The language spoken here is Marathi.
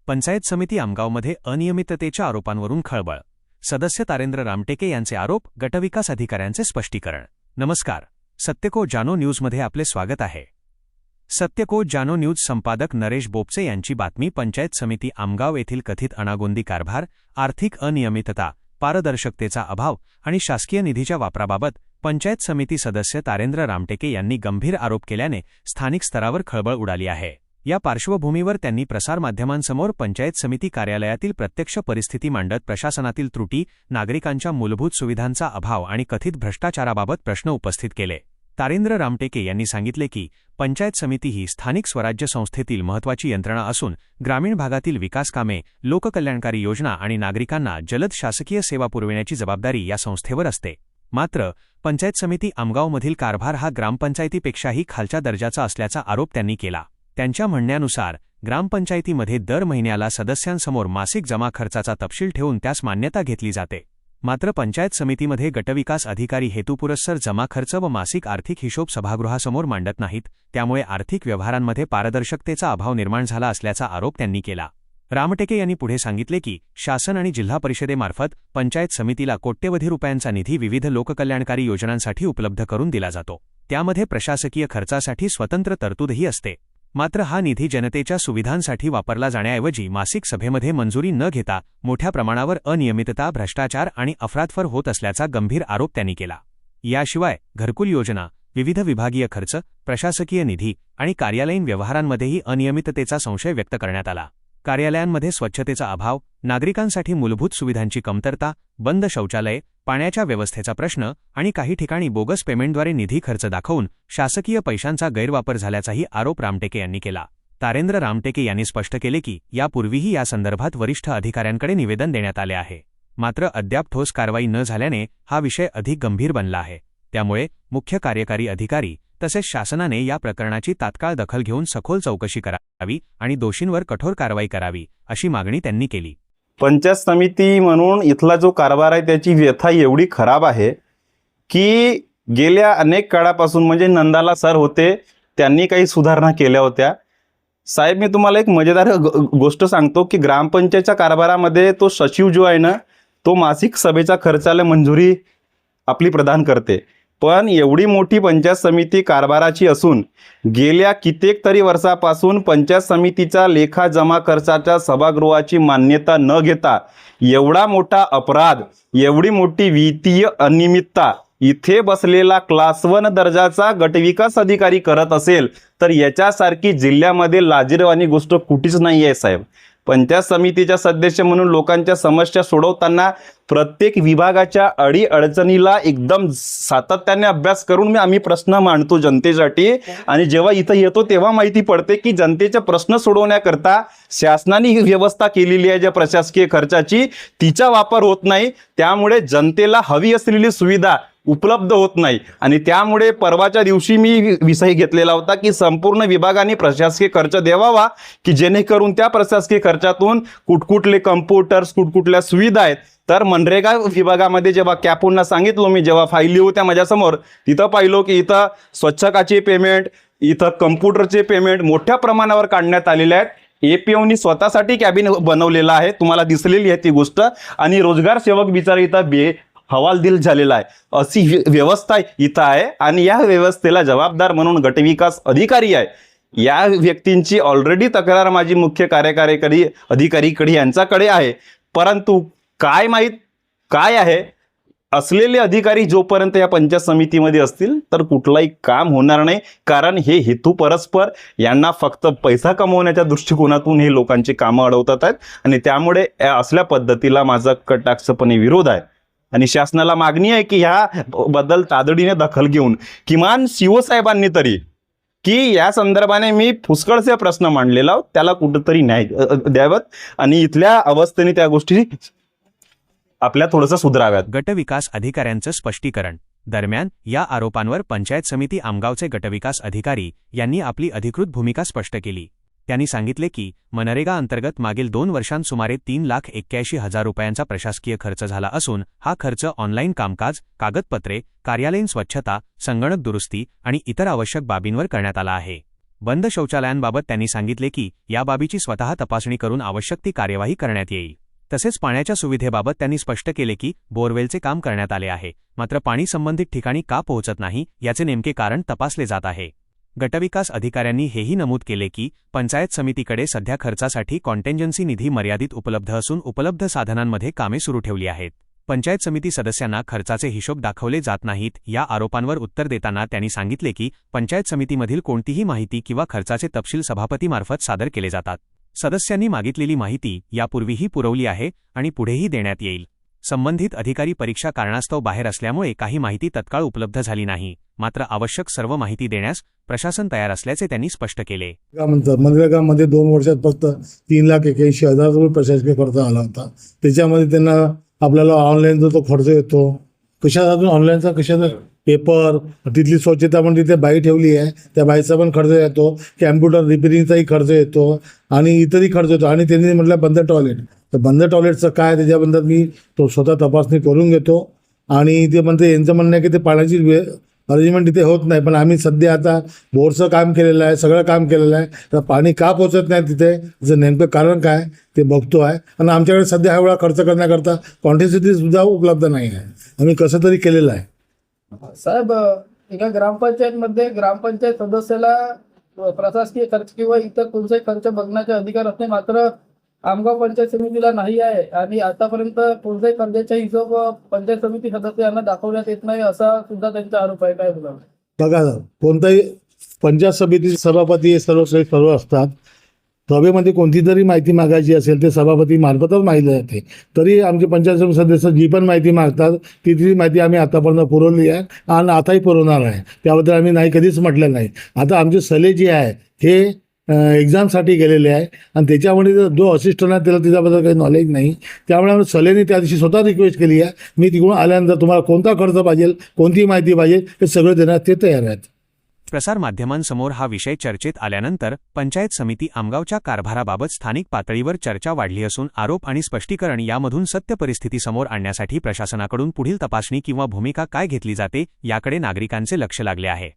पंचायत समिती आमगावमध्ये अनियमिततेच्या आरोपांवरून खळबळ. सदस्य तारेंद्र रामटेके यांचे आरोप, गटविकास अधिकाऱ्यांचे स्पष्टीकरण. नमस्कार, सत्यको जानो न्यूजमध्ये आपले स्वागत आहे. सत्यको जानो न्यूज संपादक नरेश बोपचे यांची बातमी. पंचायत समिती आमगाव येथील कथित अनागोंदी कारभार, आर्थिक अनियमितता, पारदर्शकतेचा अभाव आणि शासकीय निधीच्या वापराबाबत पंचायत समिती सदस्य तारेंद्र रामटेके यांनी गंभीर आरोप केल्याने स्थानिक स्तरावर खळबळ उडाली आहे. या पार्श्वभूमीवर त्यांनी प्रसारमाध्यमांसमोर पंचायत समिती कार्यालयातील प्रत्यक्ष परिस्थिती मांडत प्रशासनातील त्रुटी, नागरिकांच्या मूलभूत सुविधांचा अभाव आणि कथित भ्रष्टाचाराबाबत प्रश्न उपस्थित केले. तारेंद्र रामटेके यांनी सांगितले की पंचायत समिती ही स्थानिक स्वराज्य संस्थेतील महत्त्वाची यंत्रणा असून ग्रामीण भागातील विकास कामे, लोककल्याणकारी योजना आणि नागरिकांना जलद शासकीय सेवा पुरविण्याची जबाबदारी या संस्थेवर असते. मात्र पंचायत समिती आमगावमधील कारभार हा ग्रामपंचायतीपेक्षाही खालच्या दर्जाचा असल्याचा आरोप त्यांनी केला. त्यांच्या म्हणण्यानुसार ग्रामपंचायतीमध्ये दर महिन्याला सदस्यांसमोर मासिक जमा खर्चाचा तपशील ठेवून त्यास मान्यता घेतली जाते. मात्र पंचायत समितीमध्ये गटविकास अधिकारी हेतुपुरस्सर जमा खर्च व मासिक आर्थिक हिशोब सभागृहासमोर मांडत नाहीत. त्यामुळे आर्थिक व्यवहारांमध्ये पारदर्शकतेचा अभाव निर्माण झाला असल्याचा आरोप त्यांनी केला. रामटेके यांनी पुढे सांगितले की शासन आणि जिल्हा परिषदेमार्फत पंचायत समितीला कोट्यवधी रुपयांचा निधी विविध लोककल्याणकारी योजनांसाठी उपलब्ध करून दिला जातो. त्यामध्ये प्रशासकीय खर्चासाठी स्वतंत्र तरतूदही असते. मात्र हा निधी जनतेच्या सुविधांसाठी वापरला जाण्याऐवजी मासिक सभेमध्ये मंजुरी न घेता मोठ्या प्रमाणावर अनियमितता, भ्रष्टाचार आणि अफरातफर होत असल्याचा गंभीर आरोप त्यांनी केला. याशिवाय घरकुल योजना, विविध विभागीय खर्च, प्रशासकीय निधी आणि कार्यालयीन व्यवहारांमध्येही अनियमिततेचा संशय व्यक्त करण्यात आला. कार्यालयांमध्ये स्वच्छतेचा अभाव, नागरिकांसाठी मूलभूत सुविधांची कमतरता, बंद शौचालये, पाण्याच्या व्यवस्थेचा प्रश्न आणि काही ठिकाणी बोगस पेमेंटद्वारे निधी खर्च दाखवून शासकीय पैशांचा गैरवापर झाल्याचाही आरोप रामटेके यांनी केला. तारेंद्र रामटेके यांनी स्पष्ट केले की यापूर्वीही या संदर्भात वरिष्ठ अधिकाऱ्यांकडे निवेदन देण्यात आले आहे. मात्र अद्याप ठोस कारवाई न झाल्याने हा विषय अधिक गंभीर बनला आहे. त्यामुळे मुख्य कार्यकारी अधिकारी तसेच शासनाने या प्रकरणाची तात्काळ दखल घेऊन सखोल चौकशी करावी आणि दोषींवर कठोर कारवाई करावी, अशी मागणी त्यांनी केली. पंचायत समिती म्हणून इथला जो कारभार आहे त्याची व्यथा एवढी खराब आहे की गेल्या अनेक काळापासून, म्हणजे नंदाला सर होते त्यांनी काही सुधारणा केल्या होत्या. साहेब, मी तुम्हाला एक मजेदार गोष्ट सांगतो की ग्रामपंचायतच्या कारभारामध्ये तो सचिव जो आहे ना, तो मासिक सभेचा खर्चाला मंजुरी आपली प्रदान करते. पण एवढी मोठी पंचायत समिती कारभाराची असून गेल्या कित्येक तरी वर्षापासून पंचायत समितीचा लेखा जमा खर्चाच्या सभागृहाची मान्यता न घेता एवढा मोठा अपराध, एवढी मोठी वित्तीय अनियमितता इथे बसलेला क्लास 1 दर्जाचा गटविकास अधिकारी करत असेल तर याच्यासारखी जिल्ह्यामध्ये लाजिरवाणी गोष्ट कुठेच नाही आहे साहेब. पंचायत समितीच्या सदस्य म्हणून लोकांच्या समस्या सोडवताना प्रत्येक विभागाच्या अडीअडचणीला एकदम सातत्याने अभ्यास करून आम्ही प्रश्न मांडतो जनतेसाठी. आणि जेव्हा इथं येतो तेव्हा माहिती पडते की जनतेचे प्रश्न सोडवण्याकरता शासनाने ही व्यवस्था केलेली आहे ज्या प्रशासकीय खर्चाची, तिचा वापर होत नाही. त्यामुळे जनतेला हवी असलेली सुविधा उपलब्ध होत नाही. आणि त्यामुळे परवाच्या दिवशी मी विषय घेतलेला होता की संपूर्ण विभागाने प्रशासकीय खर्च द्यावा की जेणेकरून त्या प्रशासकीय खर्चातून कुठकुठले कम्प्युटर्स, कुठकुठल्या सुविधा आहेत. तर मनरेगा विभागामध्ये जेव्हा कॅपूंना सांगितलं, मी जेव्हा फाईली होत्या माझ्यासमोर, तिथं पाहिलो की इथं स्वच्छकाचे पेमेंट, इथं कम्प्युटरचे पेमेंट मोठ्या प्रमाणावर काढण्यात आलेले आहेत. एपीओनी स्वतःसाठी कॅबिन बनवलेलं आहे, तुम्हाला दिसलेली आहे ती गोष्ट. आणि रोजगार सेवक बिचारे इथं हवालदिल झालेला आहे. अशी व्यवस्था इथं आहे. आणि या व्यवस्थेला जबाबदार म्हणून गटविकास अधिकारी आहे. या व्यक्तींची ऑलरेडी तक्रार माझी मुख्य कार्यकारी अधिकारीकडे यांच्याकडे आहे. परंतु काय माहीत काय आहे, असलेले अधिकारी जोपर्यंत या पंचायत समितीमध्ये असतील तर कुठलाही काम होणार नाही. कारण हे हेतू परस्पर, यांना फक्त पैसा कमवण्याच्या दृष्टिकोनातून हे लोकांची कामं अडवतात आहेत. आणि त्यामुळे असल्या पद्धतीला माझा कटाक्षपणे विरोध आहे. आणि शासनाला मागणी आहे की ह्या बद्दल तातडीने दखल घेऊन किमान सीओ साहेबांनी तरी, की या संदर्भाने मी पुष्कळसे प्रश्न मांडलेला, त्याला कुठंतरी न्याय द्यावत आणि इथल्या अवस्थेने त्या गोष्टी आपल्या थोडंसं सुधाराव्यात. गटविकास अधिकाऱ्यांचं स्पष्टीकरण. दरम्यान या आरोपांवर पंचायत समिती आमगावचे गटविकास अधिकारी यांनी आपली अधिकृत भूमिका स्पष्ट केली. त्यांनी सांगितले की मनरेगा अंतर्गत मागील 2 वर्षांत सुमारे 3,81,000 रुपयांचा प्रशासकीय खर्च झाला असून हा खर्च ऑनलाईन कामकाज, कागदपत्रे, कार्यालयीन स्वच्छता, संगणक दुरुस्ती आणि इतर आवश्यक बाबींवर करण्यात आला आहे. बंद शौचालयांबाबत त्यांनी सांगितले की या बाबीची स्वतः तपासणी करून आवश्यक ती कार्यवाही करण्यात येईल. तसेच पाण्याच्या सुविधेबाबत त्यांनी स्पष्ट केले की बोरवेलचे काम करण्यात आले आहे, मात्र पाणी संबंधित ठिकाणी का पोहोचत नाही याचे नेमके कारण तपासले जात आहे. गटविकास अधिकाऱ्यांनी हेही नमूद केले की पंचायत समितीकडे सध्या खर्चासाठी कॉन्टेंजन्सी निधी मर्यादित उपलब्ध असून उपलब्ध साधनांमध्ये कामे सुरू ठेवली आहेत. पंचायत समिती सदस्यांना खर्चाचे हिशोब दाखवले जात नाहीत या आरोपांवर उत्तर देताना त्यांनी सांगितले की पंचायत समितीमधील कोणतीही माहिती किंवा खर्चाचे तपशील सभापतीमार्फत सादर केले जातात. सदस्यांनी मागितलेली माहिती यापूर्वीही पुरवली आहे आणि पुढेही देण्यात येईल. संबंधित अधिकारी परीक्षा कारणास्तव बाहेर असल्यामुळे काही माहिती तत्काळ उपलब्ध झाली नाही, मात्र आवश्यक सर्व माहिती देण्यास प्रशासन तयार असल्याचे त्यांनी स्पष्ट केले. मनरेगामध्ये 2 वर्षात फक्त 3,81,000 रुपये प्रशासकीय खर्च आला होता. त्याच्यामध्ये त्यांना आपल्याला ऑनलाईनचा तो खर्च येतो. कशाचा ऑनलाईनचा कशाचा पेपर, तिथली स्वच्छता पण तिथे बाई ठेवली आहे, त्या बाईचा पण खर्च येतो. कॅम्प्युटर रिपेरिंगचाही खर्च येतो आणि इतरही खर्च येतो. आणि त्यांनी म्हटलं बंद टॉयलेट, तर बंद टॉयलेटचं काय त्याच्याबद्दल मी तो स्वतः तपासणी करून घेतो. आणि ते म्हणते यांचं म्हणणं आहे की ते पाण्याची अरेंजमेंट इथे होत नाही, पण आम्ही सध्या आता बोरचं काम केलेलं आहे, सगळं काम केलेलं आहे. तर पाणी का पोचत नाही तिथे, जर नेमकं कारण काय ते बघतो आहे. आणि आमच्याकडे सध्या हा वेळा खर्च करण्याकरता क्वांटिटीसुद्धा उपलब्ध नाही आहे. आम्ही कसं तरी केलेलं आहे. साहेब, एका ग्रामपंचायतमध्ये ग्रामपंचायत सदस्याला प्रशासकीय खर्च किंवा इतर कोणताही खर्च बघण्याचे अधिकार असणे मात्र आमगाव पंचायत समितीला नाही आहे. आणि आतापर्यंत कोणत्याही खर्चाचा हिशोब पंचायत समिती सदस्यांना दाखवण्यात येत नाही असा सुद्धा त्यांचा आरोप आहे. काय बोलावं? बघा, कोणताही पंचायत समितीचे सभापती हे सर्व असतात. सभेमध्ये कोणती जरी माहिती मागायची असेल ते सभापती मार्फतच माहिती जाते. तरी आमचे पंचायत समिती सदस्य जी पण माहिती मागतात ती माहिती आम्ही आतापर्यंत पुरवली आहे आणि आताही पुरवणार आहे. त्याबद्दल आम्ही नाही कधीच म्हटलं नाही. आता आमचे सले जे आहे हे एक्झामसाठी गेलेले आहे आणि त्याच्यामध्ये जो असिस्टंट आहे त्याला त्याच्याबद्दल काही नॉलेज नाही. त्यामुळे आम्ही सलेने त्या दिवशी स्वतः रिक्वेस्ट केली आहे, मी तिकडून आल्यानंतर तुम्हाला कोणता खर्च पाहिजे, कोणती माहिती पाहिजे हे सगळं देण्यास ते तयार आहेत. प्रसारमाध्यमांसमोर हा विषय चर्चेत आल्यानंतर पंचायत समिती आमगावच्या कारभाराबाबत स्थानिक पातळीवर चर्चा वाढली असून आरोप आणि स्पष्टीकरण यामधून सत्य परिस्थिती समोर आणण्यासाठी प्रशासनाकडून पुढील तपासणी किंवा भूमिका काय घेतली जाते याकडे नागरिकांचे लक्ष लागले आहे.